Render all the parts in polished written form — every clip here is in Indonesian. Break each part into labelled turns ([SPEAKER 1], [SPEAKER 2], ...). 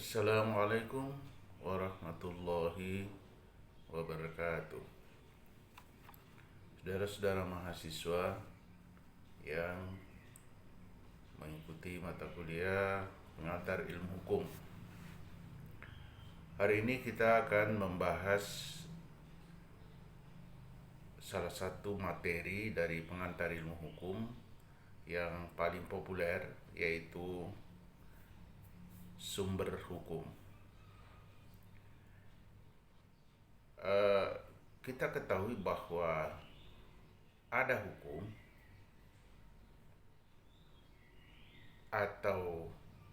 [SPEAKER 1] Assalamualaikum warahmatullahi wabarakatuh. Saudara-saudara mahasiswa yang mengikuti mata kuliah pengantar ilmu hukum. Hari ini kita akan membahas salah satu materi dari pengantar ilmu hukum yang paling populer, yaitu sumber hukum. Kita ketahui bahwa ada hukum atau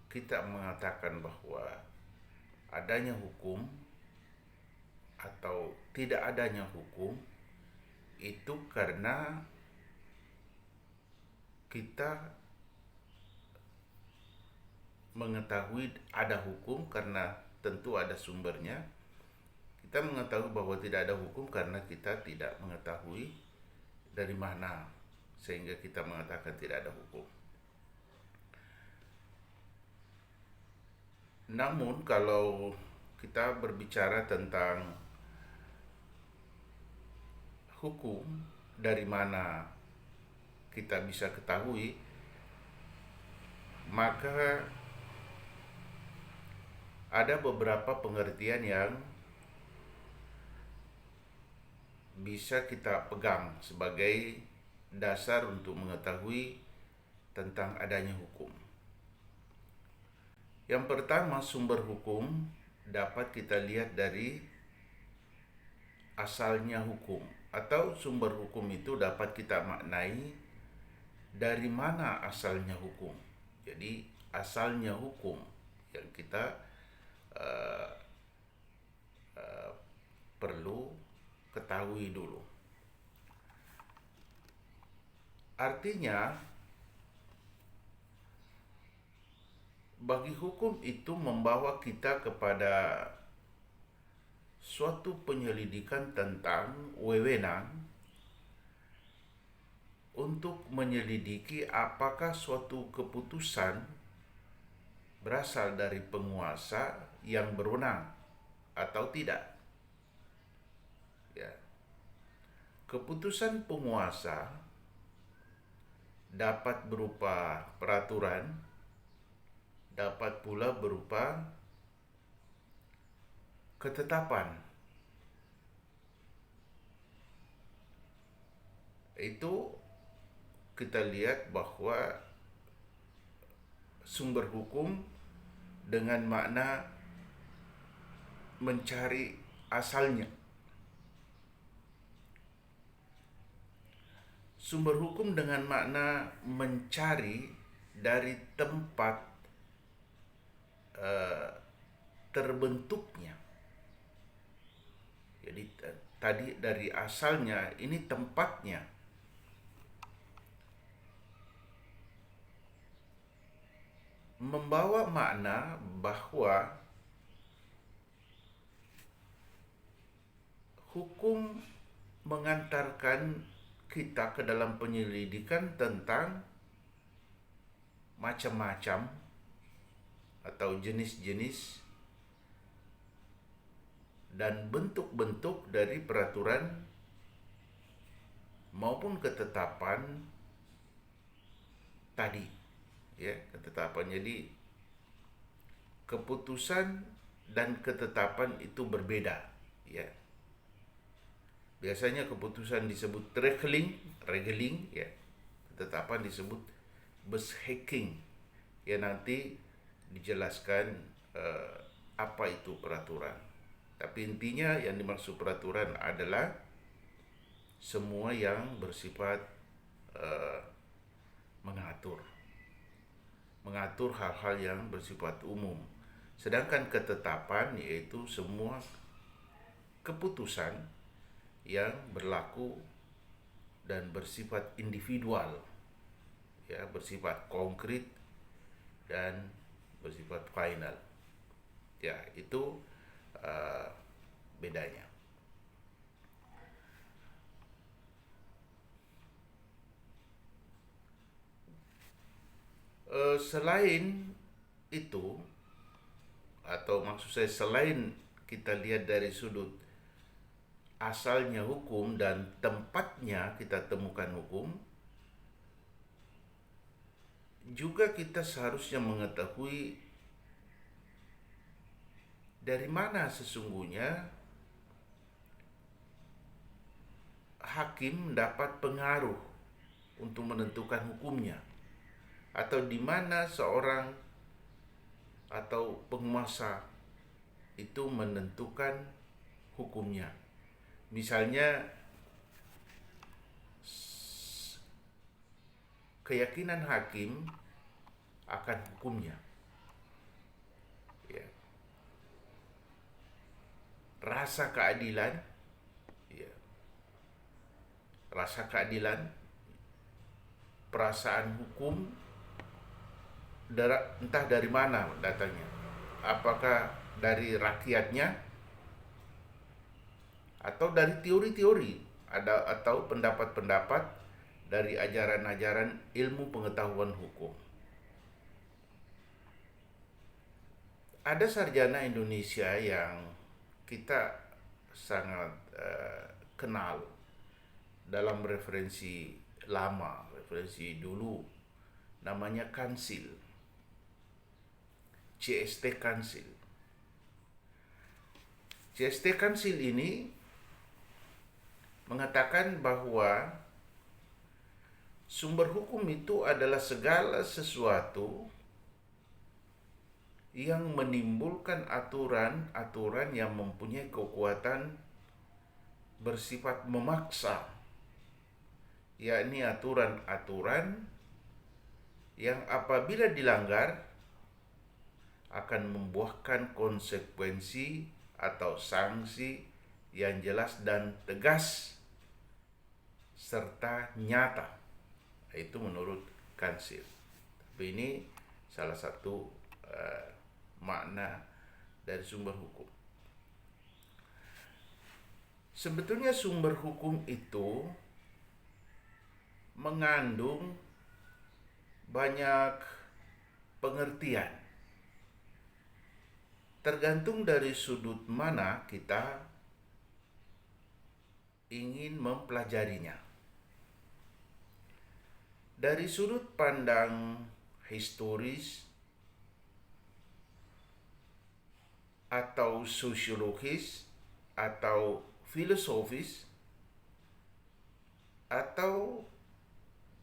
[SPEAKER 1] kita mengatakan bahwa adanya hukum atau tidak adanya hukum itu karena kita mengetahui ada hukum karena tentu ada sumbernya. Kita mengetahui bahwa tidak ada hukum karena kita tidak mengetahui dari mana sehingga kita mengatakan tidak ada hukum. Namun kalau kita berbicara tentang hukum, dari mana kita bisa ketahui, maka ada beberapa pengertian yang bisa kita pegang sebagai dasar untuk mengetahui tentang adanya hukum. Yang pertama, sumber hukum dapat kita lihat dari asalnya hukum, atau sumber hukum itu dapat kita maknai dari mana asalnya hukum. Jadi asalnya hukum yang kita perlu ketahui dulu. Artinya, bagi hukum itu membawa kita kepada suatu penyelidikan tentang wewenang untuk menyelidiki apakah suatu keputusan berasal dari penguasa yang berwenang atau tidak. Ya. Keputusan penguasa dapat berupa peraturan, dapat pula berupa ketetapan. Itu kita lihat bahwa sumber hukum dengan makna mencari asalnya. Sumber hukum dengan makna mencari dari tempat terbentuknya. Jadi tadi dari asalnya, ini tempatnya. Membawa makna bahwa hukum mengantarkan kita ke dalam penyelidikan tentang macam-macam atau jenis-jenis dan bentuk-bentuk dari peraturan maupun ketetapan tadi. Ya, ketetapan. Jadi keputusan dan ketetapan itu berbeda, ya. Biasanya keputusan disebut regeling, ya. Ketetapan disebut besheking. Ya, nanti dijelaskan apa itu peraturan. Tapi intinya yang dimaksud peraturan adalah semua yang bersifat mengatur hal-hal yang bersifat umum. Sedangkan ketetapan yaitu semua keputusan yang berlaku dan bersifat individual, ya, bersifat konkret dan bersifat final. Ya, itu bedanya. Selain itu, atau maksud saya selain kita lihat dari sudut asalnya hukum dan tempatnya kita temukan hukum, juga kita seharusnya mengetahui dari mana sesungguhnya hakim dapat pengaruh untuk menentukan hukumnya, atau di mana seorang atau penguasa itu menentukan hukumnya. Misalnya keyakinan hakim akan hukumnya, ya. Rasa keadilan, ya. Rasa keadilan, perasaan hukum, entah dari mana datangnya. Apakah dari rakyatnya atau dari teori-teori atau pendapat-pendapat dari ajaran-ajaran ilmu pengetahuan hukum. Ada sarjana Indonesia yang kita sangat kenal dalam referensi lama, referensi dulu, namanya Kansil, CST Kansil. CST Kansil ini mengatakan bahwa sumber hukum itu adalah segala sesuatu yang menimbulkan aturan-aturan yang mempunyai kekuatan bersifat memaksa, yakni aturan-aturan yang apabila dilanggar akan membuahkan konsekuensi atau sanksi yang jelas dan tegas serta nyata. Itu menurut Kansil. Tapi ini salah satu makna dari sumber hukum. Sebetulnya sumber hukum itu mengandung banyak pengertian. Tergantung dari sudut mana kita ingin mempelajarinya. Dari sudut pandang historis atau sosiologis atau filosofis atau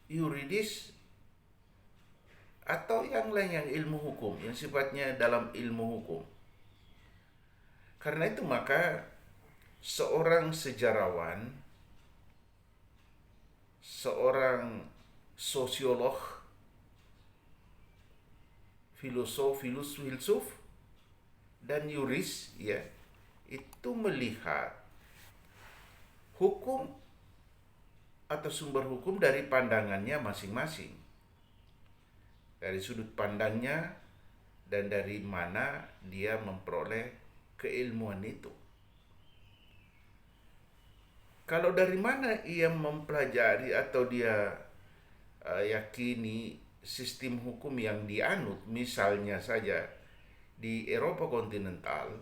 [SPEAKER 1] yuridis atau yang lain yang ilmu hukum, yang sifatnya dalam ilmu hukum. Karena itu maka seorang sejarawan, seorang sosiolog, filsuf dan yuris, ya, itu melihat hukum atau sumber hukum dari pandangannya masing-masing, dari sudut pandangnya dan dari mana dia memperoleh keilmuan itu. Kalau dari mana ia mempelajari atau dia yakini sistem hukum yang dianut, misalnya saja di Eropa kontinental,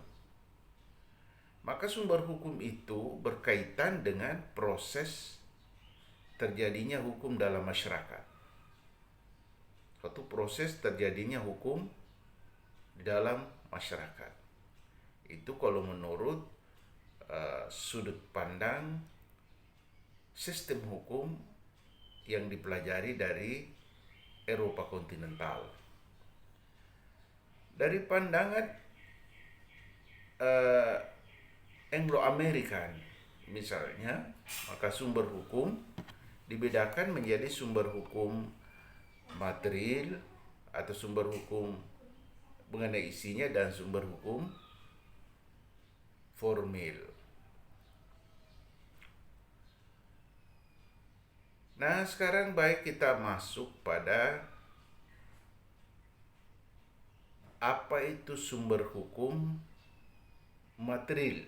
[SPEAKER 1] maka sumber hukum itu berkaitan dengan proses terjadinya hukum dalam masyarakat. Suatu proses terjadinya hukum di dalam masyarakat. Itu kalau menurut sudut pandang sistem hukum yang dipelajari dari Eropa kontinental. Dari pandangan Anglo-American misalnya, maka sumber hukum dibedakan menjadi sumber hukum material atau sumber hukum mengenai isinya dan sumber hukum formil. Nah, sekarang baik kita masuk pada apa itu sumber hukum material.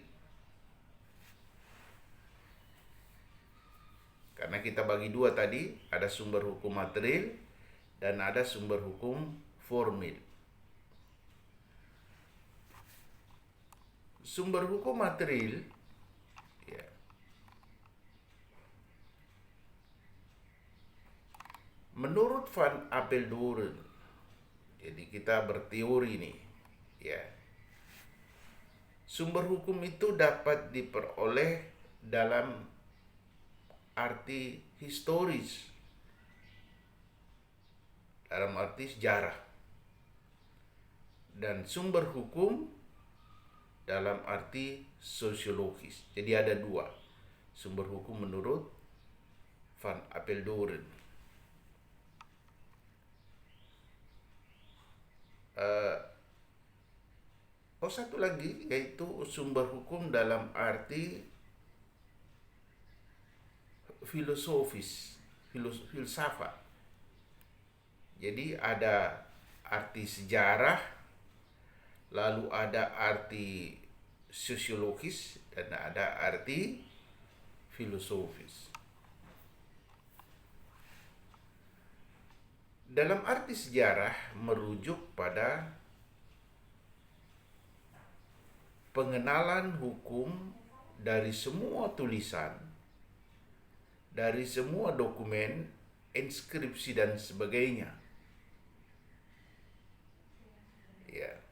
[SPEAKER 1] Karena kita bagi dua tadi, ada sumber hukum material dan ada sumber hukum formil. Sumber hukum material, ya, menurut Van Apeldoorn, jadi kita berteori nih, ya, sumber hukum itu dapat diperoleh dalam arti historis, dalam arti sejarah, dan sumber hukum dalam arti sosiologis. Jadi ada dua sumber hukum menurut Van Apeldoorn. Satu lagi yaitu sumber hukum dalam arti filosofis, filsafat. Jadi ada arti sejarah, lalu ada arti sosiologis, dan ada arti filosofis. Dalam arti sejarah merujuk pada pengenalan hukum dari semua tulisan, dari semua dokumen, inskripsi dan sebagainya. Ya.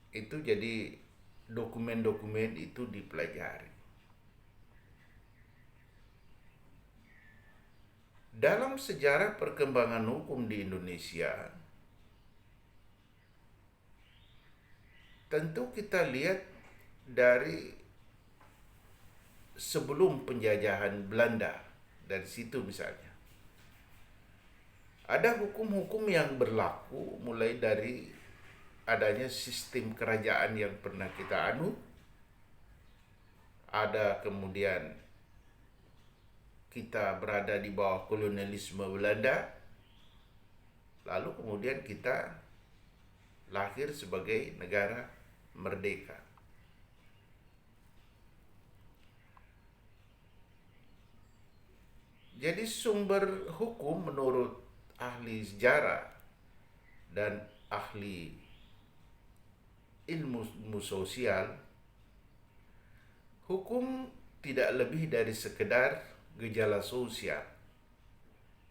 [SPEAKER 1] Itu jadi dokumen-dokumen itu dipelajari. Dalam sejarah perkembangan hukum di Indonesia, tentu kita lihat dari sebelum penjajahan Belanda, dari situ misalnya. Ada hukum-hukum yang berlaku mulai dari adanya sistem kerajaan yang pernah kita anut, ada kemudian kita berada di bawah kolonialisme Belanda, lalu kemudian kita lahir sebagai negara merdeka. Jadi sumber hukum menurut ahli sejarah dan ahli ilmu sosial, hukum tidak lebih dari sekedar gejala sosial,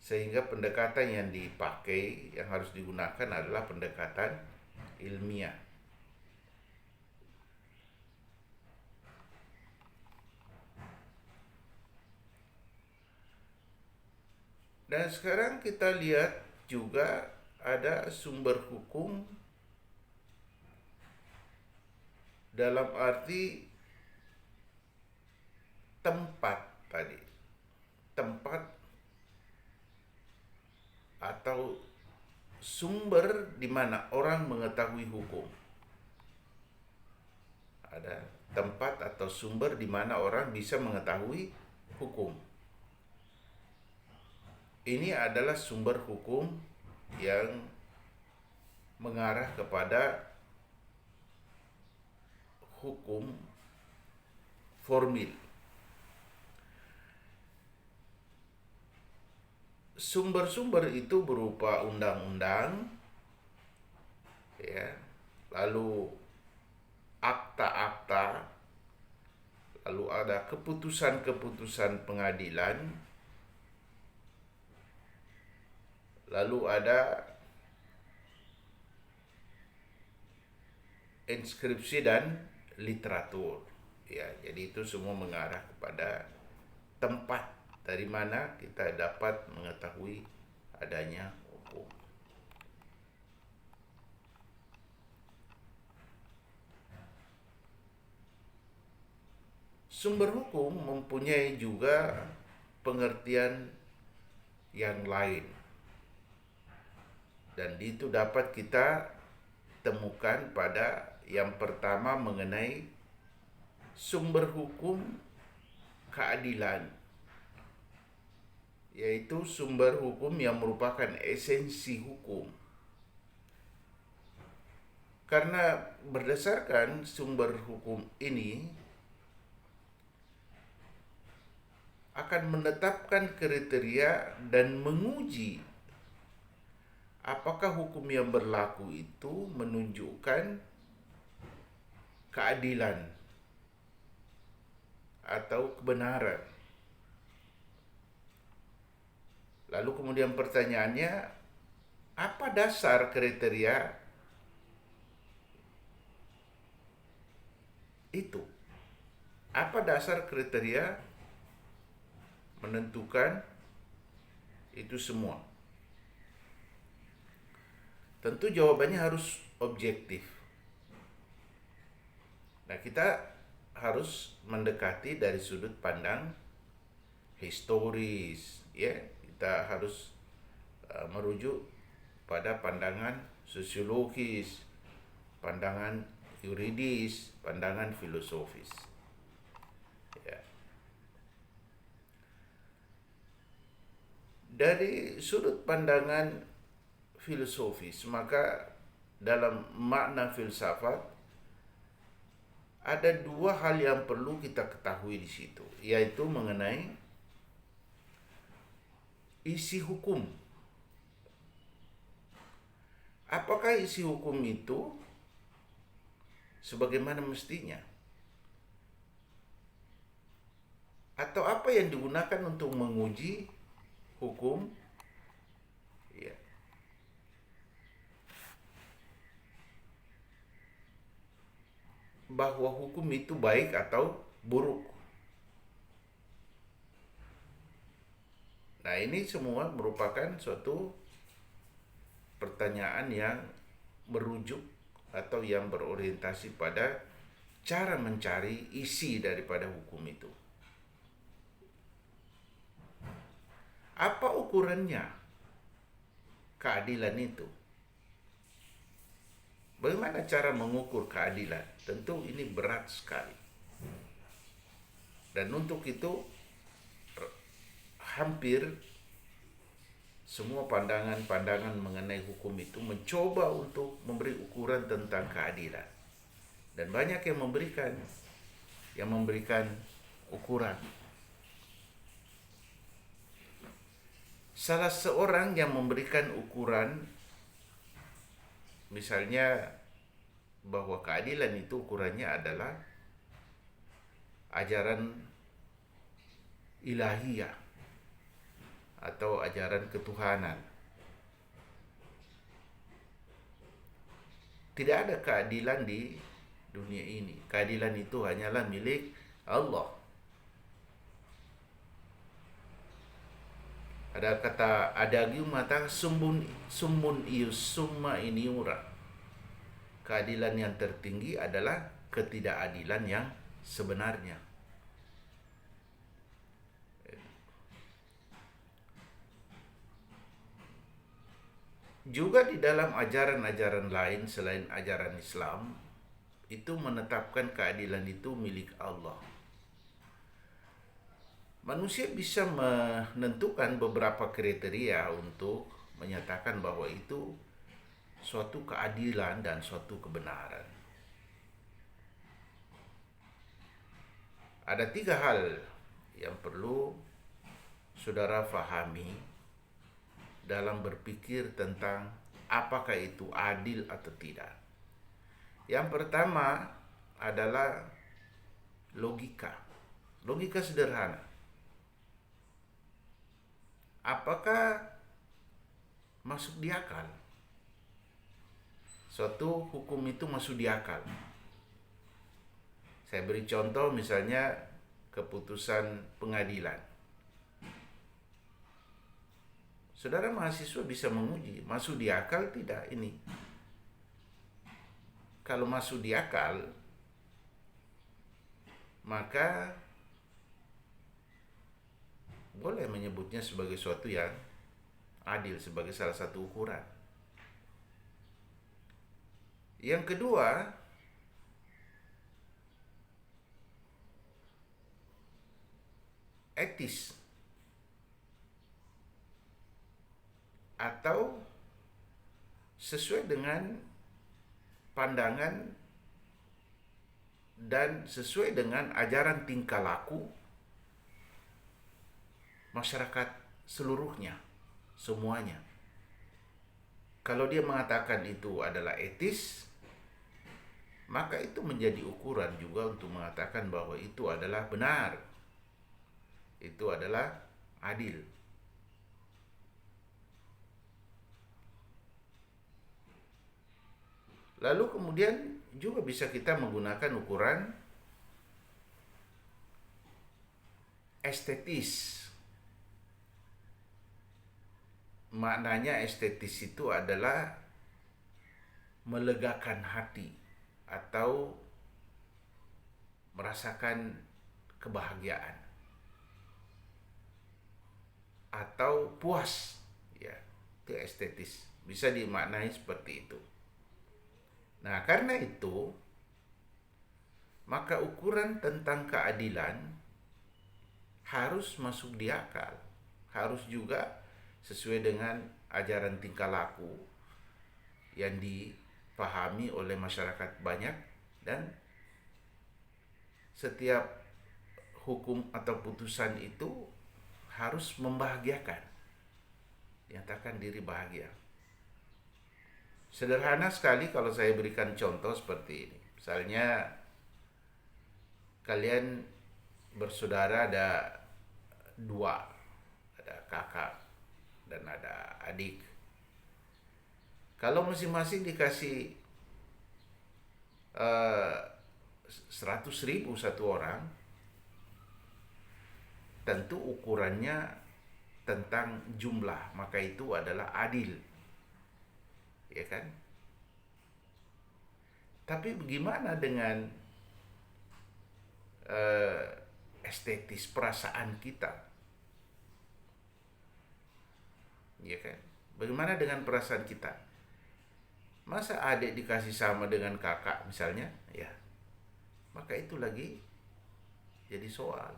[SPEAKER 1] sehingga pendekatan yang dipakai, yang harus digunakan adalah pendekatan ilmiah. Dan sekarang kita lihat juga ada sumber hukum dalam arti tempat tadi. Tempat atau sumber di mana orang mengetahui hukum. Ada tempat atau sumber di mana orang bisa mengetahui hukum. Ini adalah sumber hukum yang mengarah kepada hukum formil. Sumber-sumber itu berupa undang-undang, ya, lalu akta-akta, lalu ada keputusan-keputusan pengadilan, lalu ada inskripsi dan literatur. Ya, jadi itu semua mengarah kepada tempat dari mana kita dapat mengetahui adanya hukum. Sumber hukum mempunyai juga pengertian yang lain, dan itu dapat kita temukan pada yang pertama mengenai sumber hukum keadilan, yaitu sumber hukum yang merupakan esensi hukum. Karena berdasarkan sumber hukum ini akan menetapkan kriteria dan menguji apakah hukum yang berlaku itu menunjukkan keadilan atau kebenaran. Lalu kemudian pertanyaannya, apa dasar kriteria itu? Apa dasar kriteria menentukan itu semua? Tentu jawabannya harus objektif. Nah, kita harus mendekati dari sudut pandang historis, ya. Kita harus merujuk pada pandangan sosiologis, pandangan yuridis, pandangan filosofis. Ya. Dari sudut pandangan filosofis, maka dalam makna filsafat ada dua hal yang perlu kita ketahui di situ, yaitu mengenai isi hukum. Apakah isi hukum itu sebagaimana mestinya? Atau apa yang digunakan untuk menguji hukum? Ya. Bahwa hukum itu baik atau buruk. Nah, ini semua merupakan suatu pertanyaan yang merujuk atau yang berorientasi pada cara mencari isi daripada hukum itu. Apa ukurannya keadilan itu? Bagaimana cara mengukur keadilan? Tentu ini berat sekali. Dan untuk itu hampir semua pandangan-pandangan mengenai hukum itu mencoba untuk memberi ukuran tentang keadilan. Dan banyak yang memberikan ukuran. Salah seorang yang memberikan ukuran, misalnya bahwa keadilan itu ukurannya adalah ajaran ilahiyah atau ajaran ketuhanan. Tidak ada keadilan di dunia ini. Keadilan itu hanyalah milik Allah. Ada kata adagi mengatakan sumun ius summa iniura. Keadilan yang tertinggi adalah ketidakadilan yang sebenarnya. Juga di dalam ajaran-ajaran lain selain ajaran Islam, itu menetapkan keadilan itu milik Allah. Manusia bisa menentukan beberapa kriteria untuk menyatakan bahwa itu suatu keadilan dan suatu kebenaran. Ada 3 hal yang perlu saudara fahami dalam berpikir tentang apakah itu adil atau tidak. Yang pertama adalah logika. Logika sederhana. Apakah masuk di akal? Suatu hukum itu masuk di akal. Saya beri contoh, misalnya keputusan pengadilan. Saudara mahasiswa bisa menguji, masuk di akal tidak ini? Kalau masuk di akal, maka boleh menyebutnya sebagai suatu yang adil, sebagai salah satu ukuran. Yang kedua, etis atau sesuai dengan pandangan dan sesuai dengan ajaran tingkah laku masyarakat seluruhnya, semuanya. Kalau dia mengatakan itu adalah etis, maka itu menjadi ukuran juga untuk mengatakan bahwa itu adalah benar, itu adalah adil. Lalu kemudian juga bisa kita menggunakan ukuran estetis. Maknanya estetis itu adalah melegakan hati atau merasakan kebahagiaan atau puas, ya, itu estetis, bisa dimaknai seperti itu. Nah, karena itu maka ukuran tentang keadilan harus masuk di akal, harus juga sesuai dengan ajaran tingkah laku yang dipahami oleh masyarakat banyak, dan setiap hukum atau putusan itu harus membahagiakan, nyatakan diri bahagia. Sederhana sekali kalau saya berikan contoh seperti ini. Misalnya kalian bersaudara ada dua, ada kakak dan ada adik. Kalau masing-masing dikasih 100.000 satu orang, tentu ukurannya tentang jumlah, maka itu adalah adil, ya kan? Tapi bagaimana dengan estetis perasaan kita, ya kan? Bagaimana dengan perasaan kita? Masa adik dikasih sama dengan kakak misalnya, ya, maka itu lagi jadi soal.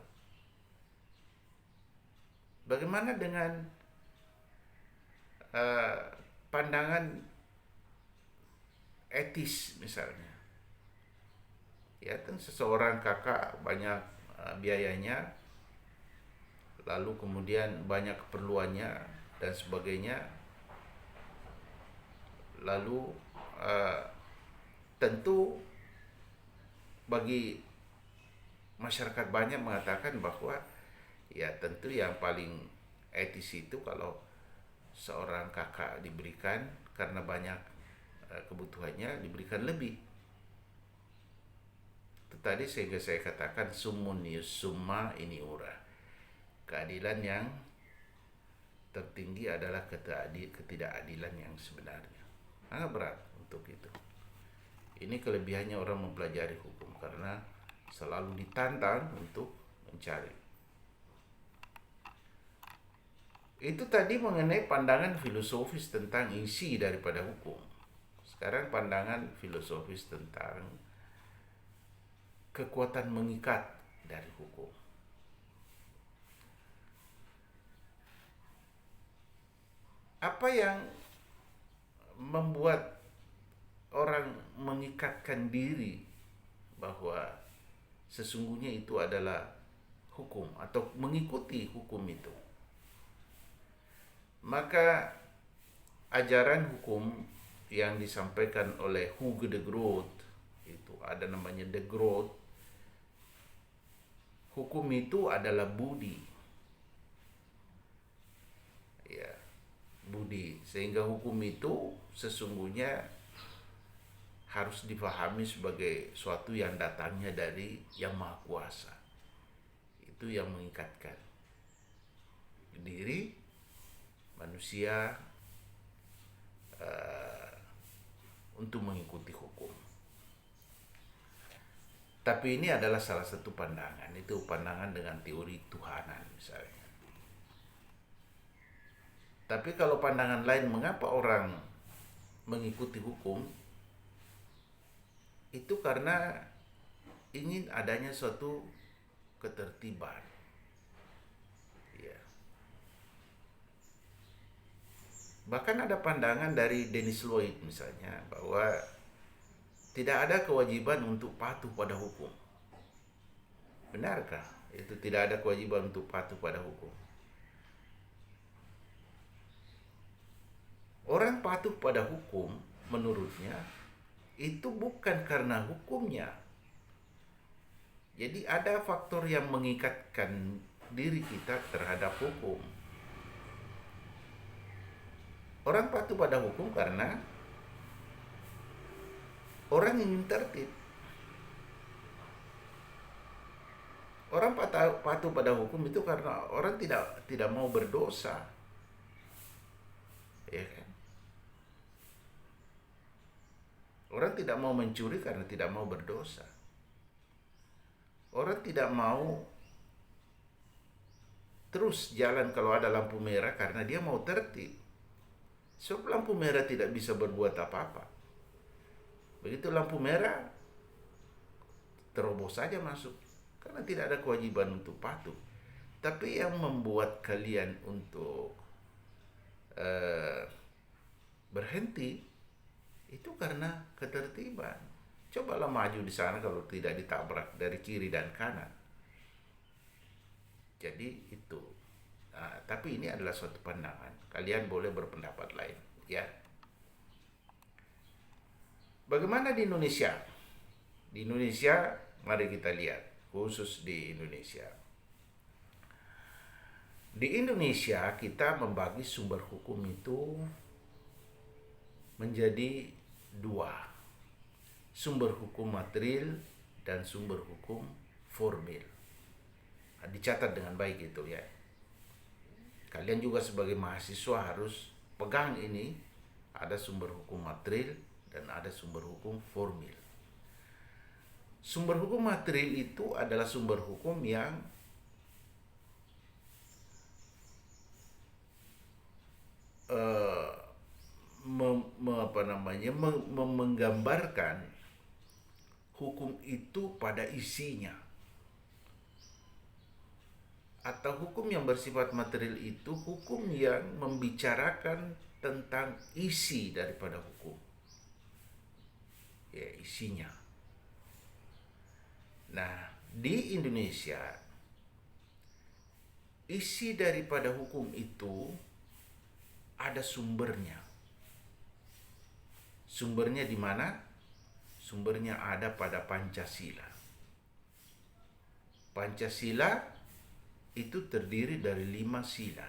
[SPEAKER 1] Bagaimana dengan pandangan etis misalnya? Ya kan, seseorang kakak banyak biayanya, lalu kemudian banyak keperluannya dan sebagainya, lalu tentu bagi masyarakat banyak mengatakan bahwa ya tentu yang paling etis itu kalau seorang kakak diberikan karena banyak kebutuhannya, diberikan lebih. Itu tadi sehingga saya katakan sumunius summa ini ura. Keadilan yang tertinggi adalah ketidakadilan yang sebenarnya. Sangat berat untuk itu. Ini kelebihannya orang mempelajari hukum, karena selalu ditantang untuk mencari. Itu tadi mengenai pandangan filosofis tentang isi daripada hukum. Sekarang pandangan filosofis tentang kekuatan mengikat dari hukum. Apa yang membuat orang mengikatkan diri bahwa sesungguhnya itu adalah hukum atau mengikuti hukum itu? Maka ajaran hukum yang disampaikan oleh Hugo de Groot, itu ada namanya de Groot, hukum itu adalah budi, ya, budi, sehingga hukum itu sesungguhnya harus dipahami sebagai suatu yang datangnya dari Yang Maha Kuasa. Itu yang mengikatkan diri manusia untuk mengikuti hukum. Tapi ini adalah salah satu pandangan, itu pandangan dengan teori Tuhanan misalnya. Tapi kalau pandangan lain, mengapa orang mengikuti hukum? Itu karena ingin adanya suatu ketertiban. Ya. Bahkan ada pandangan dari Dennis Lloyd misalnya, bahwa tidak ada kewajiban untuk patuh pada hukum. Benarkah itu tidak ada kewajiban untuk patuh pada hukum? Orang patuh pada hukum menurutnya itu bukan karena hukumnya. Jadi ada faktor yang mengikatkan diri kita terhadap hukum. Orang patuh pada hukum karena orang ingin tertib. Orang patuh pada hukum itu karena orang tidak mau berdosa. Ya kan? Orang tidak mau mencuri karena tidak mau berdosa. Orang tidak mau terus jalan kalau ada lampu merah karena dia mau tertib. Sebab lampu merah tidak bisa berbuat apa-apa. Begitu lampu merah, terobos saja masuk. Karena tidak ada kewajiban untuk patuh. Tapi yang membuat kalian untuk berhenti itu karena ketertiban. Cobalah maju di sana kalau tidak ditabrak dari kiri dan kanan. Jadi itu. Nah, tapi ini adalah suatu pandangan. Kalian boleh berpendapat lain, ya. Bagaimana di Indonesia? Di Indonesia, mari kita lihat, khusus di Indonesia. Di Indonesia kita membagi sumber hukum itu menjadi dua. Sumber hukum material dan sumber hukum formil. Nah, dicatat dengan baik itu ya. Kalian juga sebagai mahasiswa harus pegang ini. Ada sumber hukum material dan ada sumber hukum formil. Sumber hukum material itu adalah sumber hukum yang menggambarkan hukum itu pada isinya. Atau hukum yang bersifat material itu hukum yang membicarakan tentang isi daripada hukum. Ya, isinya. Nah, di Indonesia isi daripada hukum itu ada sumbernya. Sumbernya di mana? Sumbernya ada pada Pancasila. Pancasila itu terdiri dari 5 sila.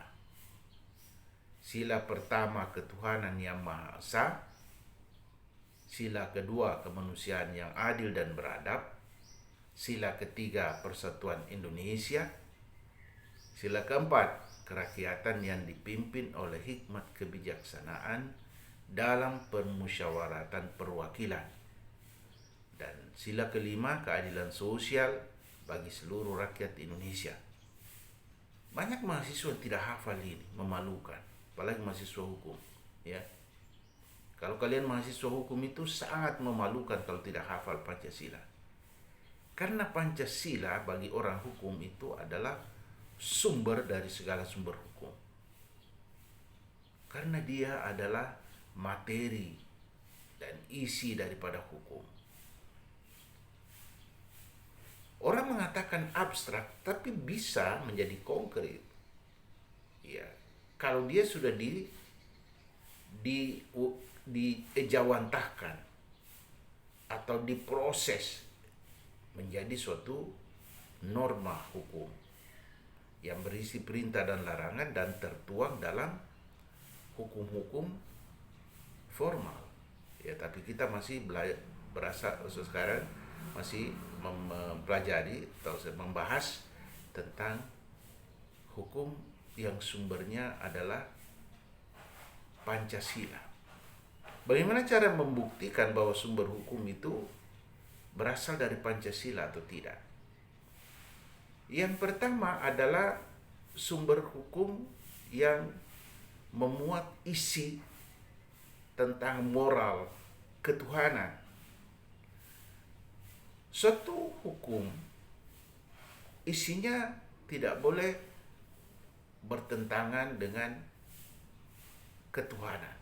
[SPEAKER 1] Sila pertama, ketuhanan yang Maha Esa. Sila kedua, kemanusiaan yang adil dan beradab. Sila ketiga, persatuan Indonesia. Sila keempat, kerakyatan yang dipimpin oleh hikmat kebijaksanaan dalam permusyawaratan perwakilan. Dan sila kelima, keadilan sosial bagi seluruh rakyat Indonesia. Banyak mahasiswa tidak hafal ini, memalukan, apalagi mahasiswa hukum, ya. Kalau kalian mahasiswa hukum itu sangat memalukan kalau tidak hafal Pancasila. Karena Pancasila bagi orang hukum itu adalah sumber dari segala sumber hukum. Karena dia adalah materi dan isi daripada hukum. Orang mengatakan abstrak, tapi bisa menjadi konkret. Ya, kalau dia sudah diejawantahkan atau diproses menjadi suatu norma hukum yang berisi perintah dan larangan dan tertuang dalam hukum-hukum formal. Ya, tapi kita masih sekarang masih mempelajari atau membahas tentang hukum yang sumbernya adalah Pancasila. Bagaimana cara membuktikan bahwa sumber hukum itu berasal dari Pancasila atau tidak? Yang pertama adalah sumber hukum yang memuat isi tentang moral ketuhanan. Suatu hukum isinya tidak boleh bertentangan dengan ketuhanan.